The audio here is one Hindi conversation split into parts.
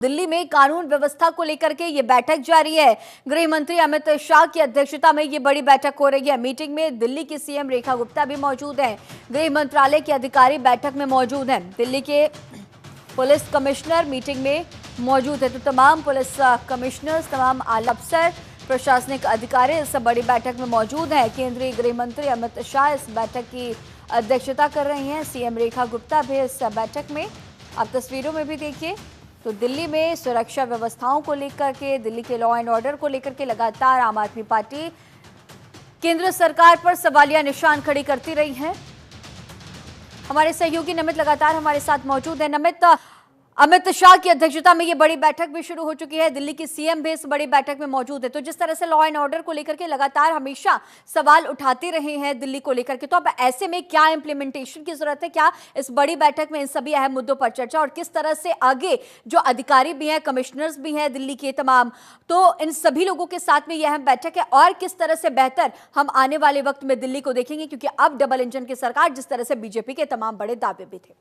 दिल्ली में कानून व्यवस्था को लेकर के ये बैठक जारी है। गृह मंत्री अमित शाह की अध्यक्षता में ये बड़ी बैठक हो रही है। मीटिंग में दिल्ली की सीएम रेखा गुप्ता भी मौजूद हैं। गृह मंत्रालय के अधिकारी बैठक में मौजूद हैं। दिल्ली के पुलिस कमिश्नर मीटिंग में मौजूद है। तो तमाम पुलिस कमिश्नर्स, तमाम आला अफसर, प्रशासनिक अधिकारी इस बड़ी बैठक में मौजूद हैं। केंद्रीय गृह मंत्री अमित शाह इस बैठक की अध्यक्षता कर रही हैं। सीएम रेखा गुप्ता भी इस बैठक में, आप तस्वीरों में भी देखिए। तो दिल्ली में सुरक्षा व्यवस्थाओं को लेकर के, दिल्ली के लॉ एंड ऑर्डर को लेकर के लगातार आम आदमी पार्टी केंद्र सरकार पर सवालिया निशान खड़ी करती रही है। हमारे सहयोगी नमित लगातार हमारे साथ मौजूद है। नमित, अमित शाह की अध्यक्षता में ये बड़ी बैठक भी शुरू हो चुकी है। दिल्ली की सीएम भी इस बड़ी बैठक में मौजूद है। तो जिस तरह से लॉ एंड ऑर्डर को लेकर के लगातार हमेशा सवाल उठाते रहे हैं दिल्ली को लेकर के, तो अब ऐसे में क्या इंप्लीमेंटेशन की जरूरत है? क्या इस बड़ी बैठक में इन सभी अहम मुद्दों पर चर्चा, और किस तरह से आगे जो अधिकारी भी हैं, कमिश्नर्स भी हैं दिल्ली के तमाम, तो इन सभी लोगों के साथ में यह अहम बैठक है, और किस तरह से बेहतर हम आने वाले वक्त में दिल्ली को देखेंगे, क्योंकि अब डबल इंजन की सरकार, जिस तरह से बीजेपी के तमाम बड़े दावे भी थे।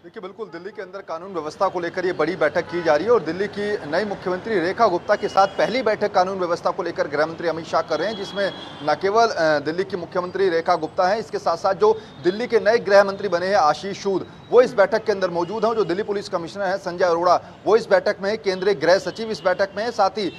देखिए, बिल्कुल दिल्ली के अंदर कानून व्यवस्था को लेकर ये बड़ी बैठक की जा रही है और दिल्ली की नई मुख्यमंत्री रेखा गुप्ता के साथ पहली बैठक कानून व्यवस्था को लेकर गृह मंत्री अमित शाह कर रहे हैं, जिसमें न केवल दिल्ली की मुख्यमंत्री रेखा गुप्ता है, इसके साथ साथ जो दिल्ली के नए गृह मंत्री बने हैं आशीष सूद, वो इस बैठक के अंदर मौजूद हैं। जो दिल्ली पुलिस कमिश्नर है संजय अरोड़ा, वो इस बैठक में है। केंद्रीय गृह सचिव इस बैठक में है। साथ ही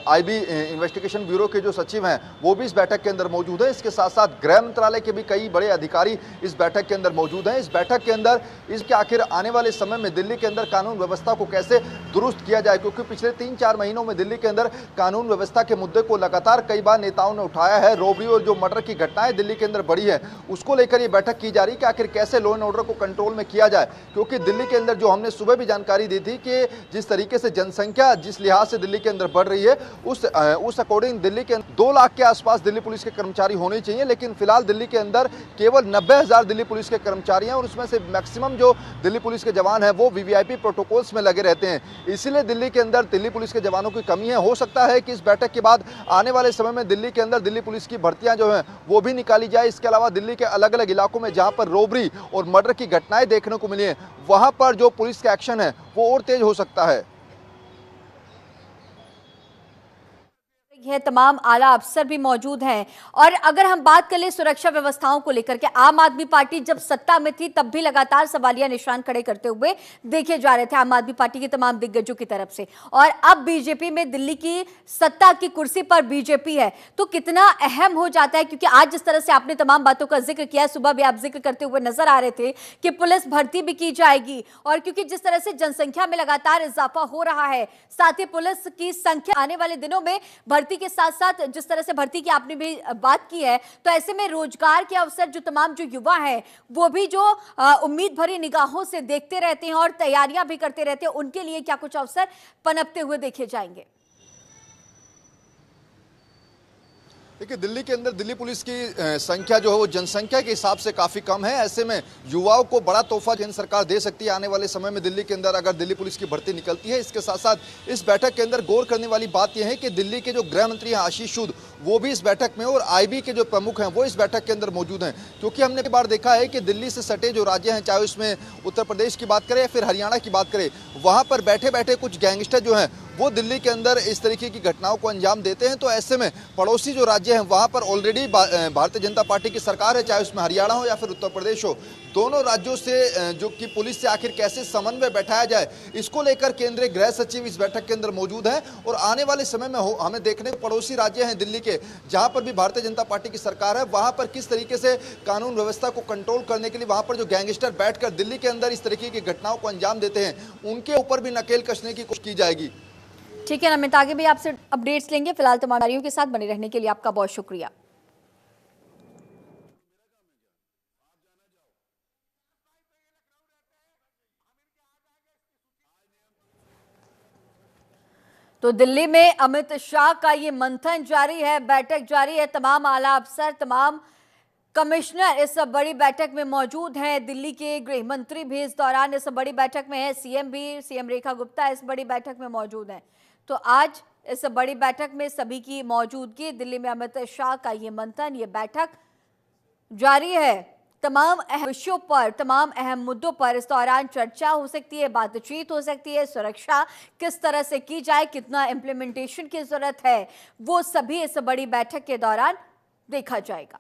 आईबी इन्वेस्टिगेशन ब्यूरो के जो सचिव हैं वो भी इस बैठक के अंदर मौजूद है। इसके साथ साथ गृह मंत्रालय के भी कई बड़े अधिकारी इस बैठक के अंदर मौजूद हैं। इस बैठक के अंदर इसके आखिर आने वाले समय में दिल्ली के अंदर कानून व्यवस्था को कैसे दुरुस्त किया जाए, क्योंकि पिछले 3-4 महीनों में दिल्ली के अंदर कानून व्यवस्था के मुद्दे को लगातार कई बार नेताओं ने उठाया है। रोबरी और जो मर्डर की घटनाएं दिल्ली के अंदर बढ़ी है, उसको लेकर ये बैठक की जा रही है कि आखिर कैसे लॉ एंड ऑर्डर को कंट्रोल में किया जाए। क्योंकि दिल्ली के अंदर जो हमने सुबह भी जानकारी दी थी कि जिस तरीके से जनसंख्या जिस लिहाज से दिल्ली के अंदर बढ़ रही है, उस अकॉर्डिंग दिल्ली के 2 लाख के आसपास दिल्ली पुलिस के कर्मचारी होने चाहिए, लेकिन फिलहाल दिल्ली के अंदर केवल 90,000 दिल्ली पुलिस के कर्मचारी हैं और उसमें से मैक्सिमम जो दिल्ली पुलिस के जवान हैं वो वीवीआईपी प्रोटोकॉल्स में लगे रहते हैं। इसीलिए दिल्ली के अंदर दिल्ली पुलिस के जवानों की कमी है। हो सकता है कि इस बैठक के बाद आने वाले समय में दिल्ली के अंदर दिल्ली पुलिस की भर्तियां जो हैं वो भी निकाली जाए। इसके अलावा दिल्ली के अलग अलग इलाकों में जहां पर रोबरी और मर्डर की घटनाएं देखने को मिली हैं, वहां पर जो पुलिस का एक्शन है वो और तेज हो सकता है। यह तमाम आला अफसर भी मौजूद हैं। और अगर हम बात कर ले सुरक्षा व्यवस्थाओं को लेकर के, आम आदमी पार्टी जब सत्ता में थी तब भी लगातार सवालिया निशान खड़े करते हुए देखे जा रहे थे आम आदमी पार्टी के तमाम दिग्गजों की तरफ से, और अब बीजेपी में दिल्ली की सत्ता की कुर्सी पर बीजेपी है, तो कितना अहम हो जाता है। क्योंकि आज जिस तरह से आपने तमाम बातों का जिक्र किया, सुबह भी आप जिक्र करते हुए नजर आ रहे थे कि पुलिस भर्ती भी की जाएगी, और क्योंकि जिस तरह से जनसंख्या में लगातार इजाफा हो रहा है, साथ ही पुलिस की संख्या आने वाले दिनों में भर्ती के साथ साथ जिस तरह से भर्ती की आपने भी बात की है, तो ऐसे में रोजगार के अवसर जो तमाम जो युवा हैं वो भी जो उम्मीद भरी निगाहों से देखते रहते हैं और तैयारियां भी करते रहते हैं, उनके लिए क्या कुछ अवसर पनपते हुए देखे जाएंगे? देखिए, दिल्ली के अंदर दिल्ली पुलिस की संख्या जो है वो जनसंख्या के हिसाब से काफ़ी कम है। ऐसे में युवाओं को बड़ा तोहफा केंद्र सरकार दे सकती है आने वाले समय में दिल्ली के अंदर, अगर दिल्ली पुलिस की भर्ती निकलती है। इसके साथ साथ इस बैठक के अंदर गौर करने वाली बात यह है कि दिल्ली के जो गृह मंत्री हैं आशीष सूद, वो भी इस बैठक में, और आईबी के जो प्रमुख हैं वो इस बैठक के अंदर मौजूद हैं। क्योंकि हमने कई बार देखा है कि दिल्ली से सटे जो राज्य हैं, चाहे उसमें उत्तर प्रदेश की बात करें या फिर हरियाणा की बात करें, वहाँ पर बैठे बैठे कुछ गैंगस्टर जो हैं वो दिल्ली के अंदर इस तरीके की घटनाओं को अंजाम देते हैं। तो ऐसे में पड़ोसी जो राज्य हैं वहाँ पर ऑलरेडी भारतीय जनता पार्टी की सरकार है, चाहे उसमें हरियाणा हो या फिर उत्तर प्रदेश हो। दोनों राज्यों से जो कि पुलिस से आखिर कैसे समन्वय बैठाया जाए, इसको लेकर केंद्रीय गृह सचिव इस बैठक के अंदर मौजूद हैं। और आने वाले समय में हमें देखने को पड़ोसी राज्य हैं दिल्ली के, जहां पर भी भारतीय जनता पार्टी की सरकार है, वहां पर किस तरीके से कानून व्यवस्था को कंट्रोल करने के लिए वहां पर जो गैंगस्टर बैठकर दिल्ली के अंदर इस तरीके की घटनाओं को अंजाम देते हैं, उनके ऊपर भी नकेल कसने की कोशिश की जाएगी। ठीक है नमित, आगे भी आपसे अपडेट्स लेंगे। फिलहाल तमाम जानकारियों के साथ बने रहने के लिए आपका बहुत शुक्रिया। तो दिल्ली में अमित शाह का ये मंथन जारी है, बैठक जारी है। तमाम आला अफसर, तमाम कमिश्नर इस बड़ी बैठक में मौजूद हैं। दिल्ली के गृह मंत्री भी इस दौरान इस बड़ी बैठक में है। सीएम भी, सीएम रेखा गुप्ता इस बड़ी बैठक में मौजूद हैं। तो आज इस बड़ी बैठक में सभी की मौजूदगी, दिल्ली में अमित शाह का ये मंथन, ये बैठक जारी है। तमाम अहम विषयों पर, तमाम अहम मुद्दों पर इस दौरान चर्चा हो सकती है, बातचीत हो सकती है। सुरक्षा किस तरह से की जाए, कितना इम्प्लीमेंटेशन की जरूरत है, वो सभी इस बड़ी बैठक के दौरान देखा जाएगा।